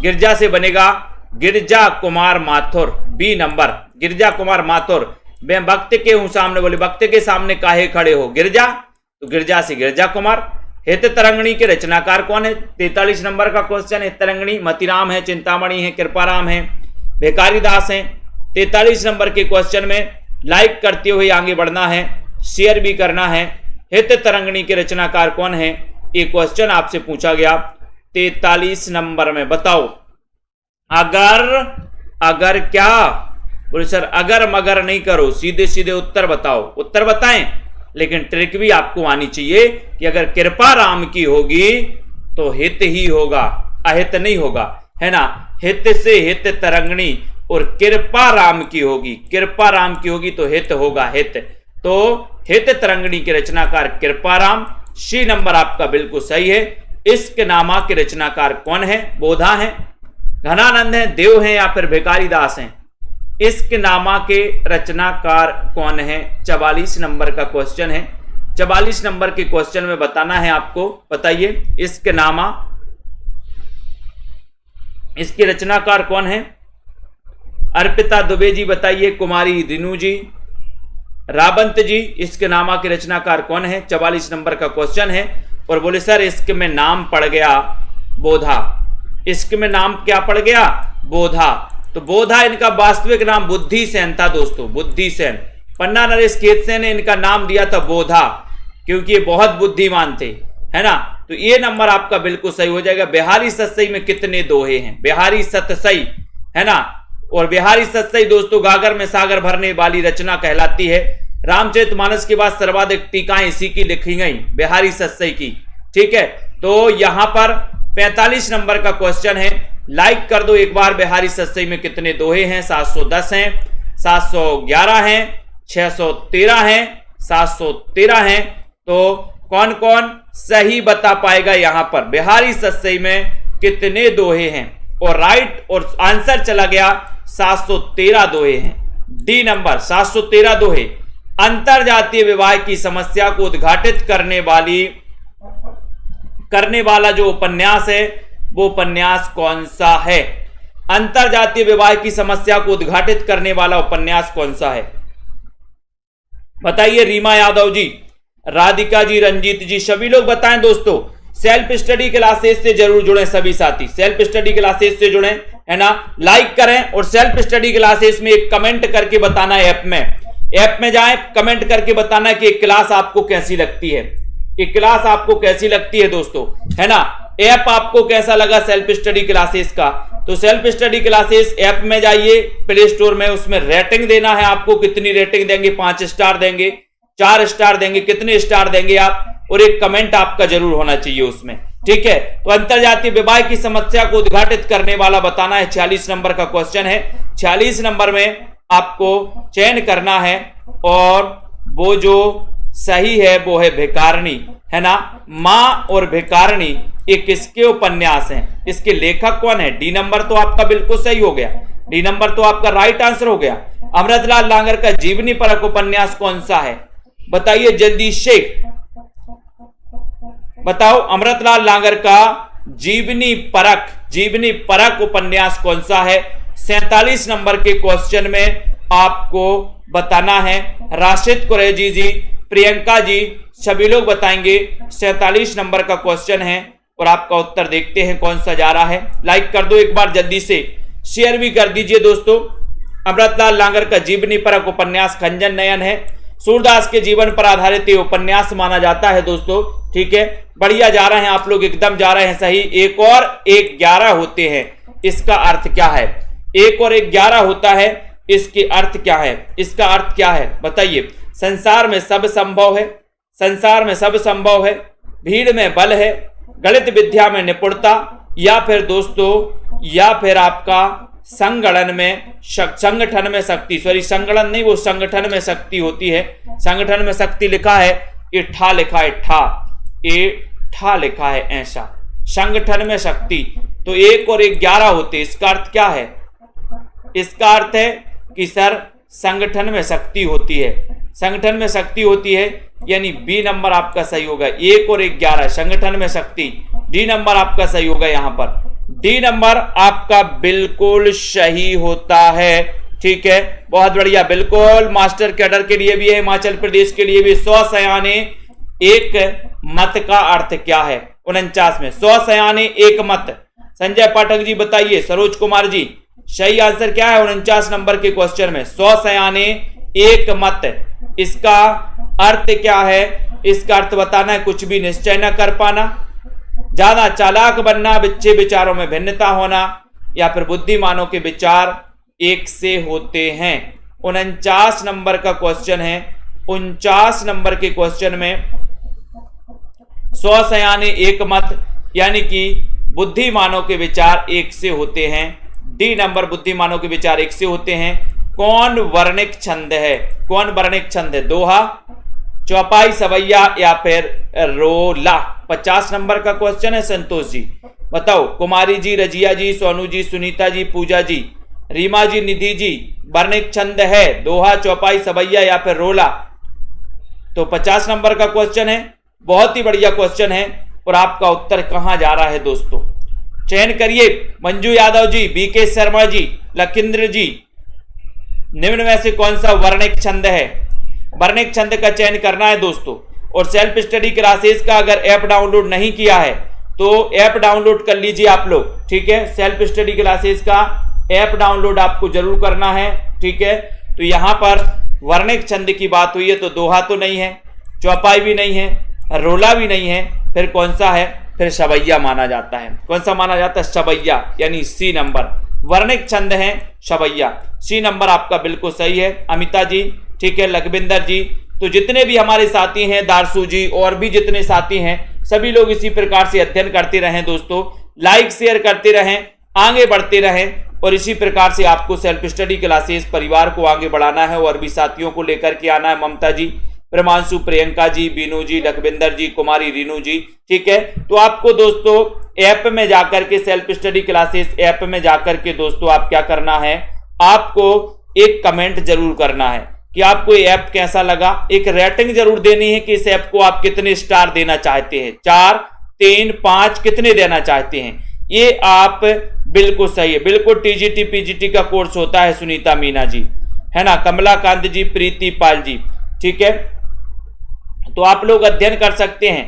गिरजा से बनेगा गिरजा कुमार माथुर, बी नंबर, गिरजा कुमार माथुर। मैं वक्त के हूं सामने, बोले वक्त के सामने काहे खड़े हो? गिरजा, तो गिरजा से गिरजा कुमार। हित तरंगणी के रचनाकार कौन है? 43 नंबर का क्वेश्चन है। तरंगणी मतीराम है, चिंतामणि है, कृपाराम है, भिखारी दास है। 43 नंबर के क्वेश्चन में लाइक करते हुए आगे बढ़ना है, शेयर भी करना है। हित तरंगणी के रचनाकार कौन है? ये क्वेश्चन आपसे पूछा गया 43 नंबर में। बताओ अगर, अगर क्या? बोले सर अगर मगर नहीं करो, सीधे सीधे उत्तर बताओ। उत्तर बताएं, लेकिन ट्रिक भी आपको आनी चाहिए कि अगर कृपा राम की होगी तो हित ही होगा, अहित नहीं होगा, है ना। हित से हित तरंगणी, और कृपा राम की होगी, कृपा राम की होगी तो हित होगा, हित। तो हित तरंगणी के रचनाकार कृपा राम, सी नंबर आपका बिल्कुल सही है। इश्क नामा के रचनाकार कौन है? बोधा है, घनानंद है, देव है, या फिर भिखारी दास हैं? इश्क नामा के रचनाकार कौन है? 44 नंबर का क्वेश्चन है। 44 नंबर के क्वेश्चन में बताना है आपको, बताइए इश्क नामा, इसके रचनाकार कौन है? अर्पिता दुबे जी बताइए, कुमारी रिनू जी, रावंत जी, इश्क नामा के रचनाकार कौन है? 44 नंबर का क्वेश्चन है। और बोले सर इश्क में नाम पड़ गया बोधा, इश्क में नाम क्या पड़ गया? बोधा। तो बोधा इनका वास्तविक नाम बुद्धि सेन था दोस्तों, बुद्धि सेन। पन्ना नरेश खेतसेन ने इनका नाम दिया था बोधा, क्योंकि ये बहुत बुद्धिमान थे, है ना। तो ये नंबर आपका बिल्कुल सही हो जाएगा। बिहारी सतसई में कितने दोहे हैं? बिहारी सतसई, है ना। और बिहारी सतसई दोस्तों गागर में सागर भरने वाली रचना कहलाती है। रामचरितमानस के बाद सर्वाधिक टीकाएं इसी की लिखी गई, बिहारी सतसई की, ठीक है। तो यहां पर 45 नंबर का क्वेश्चन है, लाइक कर दो एक बार। बिहारी सतसई में कितने दोहे हैं? 710 हैं, 711 हैं, 613 हैं, 713 हैं। तो कौन कौन सही बता पाएगा यहां पर बिहारी सतसई में कितने दोहे हैं? और राइट और आंसर चला गया 713 दोहे हैं, डी नंबर 713 दोहे। अंतरजातीय विवाह की समस्या को उद्घाटित करने वाला जो उपन्यास है वो उपन्यास कौन सा है? अंतरजातीय विवाह की समस्या को उद्घाटित करने वाला उपन्यास कौन सा है बताइए। रीमा यादव जी, राधिका जी, रंजीत जी, सभी लोग बताएं दोस्तों। सेल्फ स्टडी क्लासेस से जरूर जुड़ें सभी साथी, सेल्फ स्टडी क्लासेस से जुड़ें, है ना। लाइक करें और सेल्फ स्टडी क्लासेस में एक कमेंट करके बताना है। ऐप में जाएं, कमेंट करके बताना कि एक क्लास आपको कैसी लगती है, एक क्लास आपको कैसी लगती है दोस्तों, है ना। ऐप आपको कैसा लगा सेल्फ स्टडी क्लासेस का? तो सेल्फ स्टडी क्लासेस ऐप में जाइए प्ले स्टोर में, उसमें रेटिंग देना है आपको। कितनी रेटिंग देंगे? 5 स्टार देंगे, 4 स्टार देंगे, कितने स्टार देंगे आप? और एक कमेंट आपका जरूर होना चाहिए उसमें, ठीक है। तो अंतरजातीय विवाह की समस्या को उद्घाटित करने वाला बताना है, 46 नंबर का क्वेश्चन है। 46 नंबर में आपको चयन करना है और वो जो सही है वो है भिखारिणी, है ना। मां और भिखारिणी ये किसके उपन्यास हैं, इसके लेखक कौन है? डी नंबर तो आपका बिल्कुल सही हो गया, डी नंबर तो आपका राइट आंसर हो गया। अमृतलाल लांगर का जीवनी परक उपन्यास कौन सा है, बताइए जल्दी से बताओ। अमृतलाल लांगर का जीवनी परक उपन्यास कौन सा है? 47 नंबर के क्वेश्चन में आपको बताना है। राशिद कुरैशी जी, प्रियंका जी, सभी लोग बताएंगे। 47 नंबर का क्वेश्चन है और आपका उत्तर देखते हैं कौन सा जा रहा है। लाइक कर दो एक बार जल्दी से, शेयर भी कर दीजिए दोस्तों। अमृतलाल लांगर का जीवनी परक उपन्यास खंजन नयन है। सूरदास के जीवन पर आधारित ये उपन्यास माना जाता है दोस्तों, ठीक है। बढ़िया जा रहे हैं आप लोग, एकदम जा रहे हैं सही। 1 और 1 11 होते हैं, इसका अर्थ क्या है? 1 और 1 11 होता है, इसके अर्थ क्या है? इसका अर्थ क्या है बताइए। संसार में सब संभव है, संसार में सब संभव है, भीड़ में बल है, गणित विद्या में निपुणता, या फिर दोस्तों या फिर आपका संगठन में शक्ति, सॉरी संगठन नहीं, वो संगठन में शक्ति होती है। संगठन में शक्ति लिखा है, ये ठा लिखा है, ठा लिखा है ऐसा, संगठन में शक्ति। तो 1 और 1 11 होते, इसका अर्थ क्या है? इसका अर्थ है कि सर संगठन में शक्ति होती है, संगठन में शक्ति होती है, यानी बी नंबर आपका सही होगा। 1 और 1 11 संगठन में शक्ति, डी नंबर आपका सही होगा। यहां पर डी नंबर आपका बिल्कुल सही होता है, ठीक है। बहुत बढ़िया, बिल्कुल मास्टर कैडर के लिए भी है, हिमाचल प्रदेश के लिए भी। 100 सयाने एक मत का अर्थ क्या है? 49 में 100 सयाने एक मत। संजय पाठक जी बताइए, सरोज कुमार जी सही आंसर क्या है 49 नंबर के क्वेश्चन में? 100 सयाने एक मत, इसका अर्थ क्या है? इसका अर्थ बताना है कुछ भी निश्चय न कर पाना, ज्यादा चालाक बनना, बच्चे विचारों में भिन्नता होना, या फिर बुद्धिमानों के विचार एक से होते हैं। 49 नंबर का क्वेश्चन है। 49 नंबर के क्वेश्चन में 100 सयाने एक मत, यानी कि बुद्धिमानों के विचार एक से होते हैं। डी नंबर बुद्धिमानों के विचार एक से होते हैं। कौन वर्णिक छंद है? कौन वर्णिक छंद है? दोहा, चौपाई, सवैया या फिर रोला? 50 नंबर का क्वेश्चन है। संतोष जी बताओ, कुमारी जी, रजिया जी, सोनू जी, सुनीता जी, पूजा जी, रीमा जी, निधि जी, वर्णिक छंद है दोहा, चौपाई, सवैया या फिर रोला? तो 50 नंबर का क्वेश्चन है, बहुत ही बढ़िया क्वेश्चन है। और आपका उत्तर कहां जा रहा है दोस्तों? चयन करिए। मंजू यादव जी, बीके शर्मा जी, लखिंद्र जी, निम्न में से कौन सा वर्णिक छंद है? वर्णिक छंद का चयन करना है दोस्तों। और सेल्फ स्टडी क्लासेस का अगर ऐप डाउनलोड नहीं किया है तो ऐप डाउनलोड कर लीजिए आप लोग, ठीक है। सेल्फ स्टडी क्लासेस का ऐप डाउनलोड आपको जरूर करना है, ठीक है। तो यहां पर वर्णिक छंद की बात हुई है तो दोहा तो नहीं है, चौपाई भी नहीं है, रोला भी नहीं है, फिर कौन सा है? फिर सवैया माना जाता है। कौन सा माना जाता है? सवैया, यानी सी नंबर वर्णिक छंद है सवैया। सी नंबर आपका बिल्कुल सही है अमिता जी, ठीक है। लखविंदर जी, तो जितने भी हमारे साथी हैं, दारसू जी और भी जितने साथी हैं, सभी लोग इसी प्रकार से अध्ययन करते रहें दोस्तों। लाइक शेयर करते रहें, आगे बढ़ते रहें, और इसी प्रकार से आपको सेल्फ स्टडी क्लासेस परिवार को आगे बढ़ाना है और भी साथियों को लेकर के आना है। ममता जी, प्रमांशु, प्रियंका जी, बीनू जी, लखविंदर जी, कुमारी, रीनू जी, ठीक है। तो आपको दोस्तों ऐप में जाकर के, सेल्फ स्टडी क्लासेस ऐप में जाकर के दोस्तों आप क्या करना है? आपको एक कमेंट जरूर करना है कि आपको ये ऐप कैसा लगा। एक रेटिंग जरूर देनी है कि इस ऐप को आप कितने स्टार देना चाहते हैं, 4, 3, 5 कितने देना चाहते हैं। ये आप बिल्कुल सही है, बिल्कुल टीजीटी पीजीटी का कोर्स होता है। सुनीता मीना जी, है ना, कमलाकांत जी, प्रीति पाल जी, ठीक है। तो आप लोग अध्ययन कर सकते हैं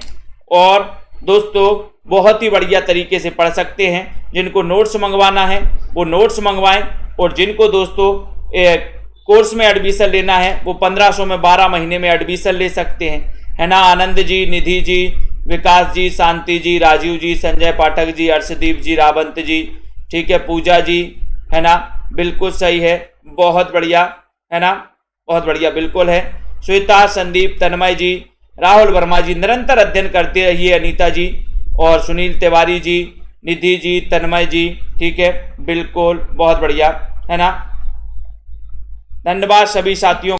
और दोस्तों बहुत ही बढ़िया तरीके से पढ़ सकते हैं। जिनको नोट्स मंगवाना है वो नोट्स मंगवाएं, और जिनको दोस्तों कोर्स में एडमिशन लेना है वो 1500 में 12 महीने में एडमिशन ले सकते हैं, है ना। आनंद जी, निधि जी, विकास जी, शांति जी, राजीव जी, संजय पाठक जी, अर्शदीप जी, रावंत जी, ठीक है, पूजा जी, है ना, बिल्कुल सही है, बहुत बढ़िया, है ना, बहुत बढ़िया, बिल्कुल है। श्वेता, संदीप, तन्मय जी, राहुल वर्मा जी, निरंतर अध्ययन करते रहिए। अनीता जी, और सुनील तिवारी जी, निधि जी, तन्मय जी, ठीक है, बिल्कुल बहुत बढ़िया, है ना। धन्यवाद सभी साथियों।